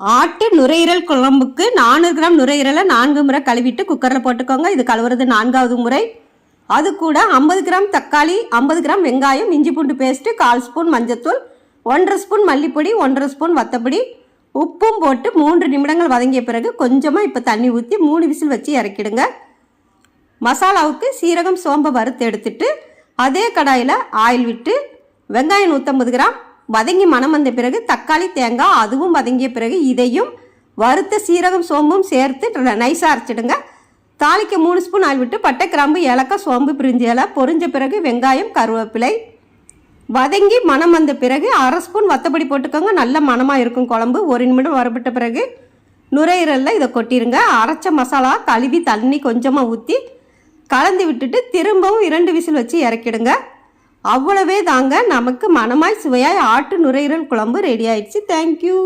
ஆட்டு நுரையீரல் குழம்புக்கு 400 கிராம் நுரையீரலை 4 முறை கழுவிட்டு குக்கரில் போட்டுக்கோங்க. இது கழுவுறது 4வது முறை. அது கூட 50 கிராம் தக்காளி, 50 கிராம் வெங்காயம், இஞ்சி பூண்டு பேஸ்ட்டு, 1/4 ஸ்பூன் மஞ்சத்தூள், 1/2 ஸ்பூன் மல்லிப்பொடி, 1/2 ஸ்பூன் வத்தப்பொடி, உப்பும் போட்டு 3 நிமிடங்கள் வதங்கிய பிறகு கொஞ்சமாக இப்போ தண்ணி ஊற்றி 3 விசில் வச்சு இறக்கிடுங்க. மசாலாவுக்கு சீரகம், சோம்பை வறுத்து எடுத்துட்டு அதே கடாயில் ஆயில் விட்டு வெங்காயம் 150 கிராம் வதங்கி மணம் வந்த பிறகு தக்காளி, தேங்காய் அதுவும் வதங்கிய பிறகு இதையும் வறுத்த சீரகம், சோம்பும் சேர்த்து நைஸாக அரைச்சிடுங்க. தாளிக்க 3 ஸ்பூன் ஆயில் விட்டு பட்டை, கிராம்பு, ஏலக்காய், சோம்பு, பிரிஞ்சி இலை பொரிஞ்ச பிறகு வெங்காயம், கருவேப்பிலை வதங்கி மணம் வந்த பிறகு 1/2 ஸ்பூன் வத்தப்பொடி போட்டுக்கோங்க. நல்ல மணமாக இருக்கும் குழம்பு. 1 நிமிடம் வரப்பட்ட பிறகு நுரையீரலில் இதை கொட்டிடுங்க. அரைச்ச மசாலா கழுவி தண்ணி கொஞ்சமாக ஊற்றி கலந்து விட்டுட்டு திரும்பவும் 2 விசில் வச்சு இறக்கிடுங்க. அவ்வளவே தாங்க, நமக்கு மணமாய் சுவையாய் ஆட்டு நுரையீரல் குழம்பு ரெடி ஆயிடுச்சு. தேங்க்யூ.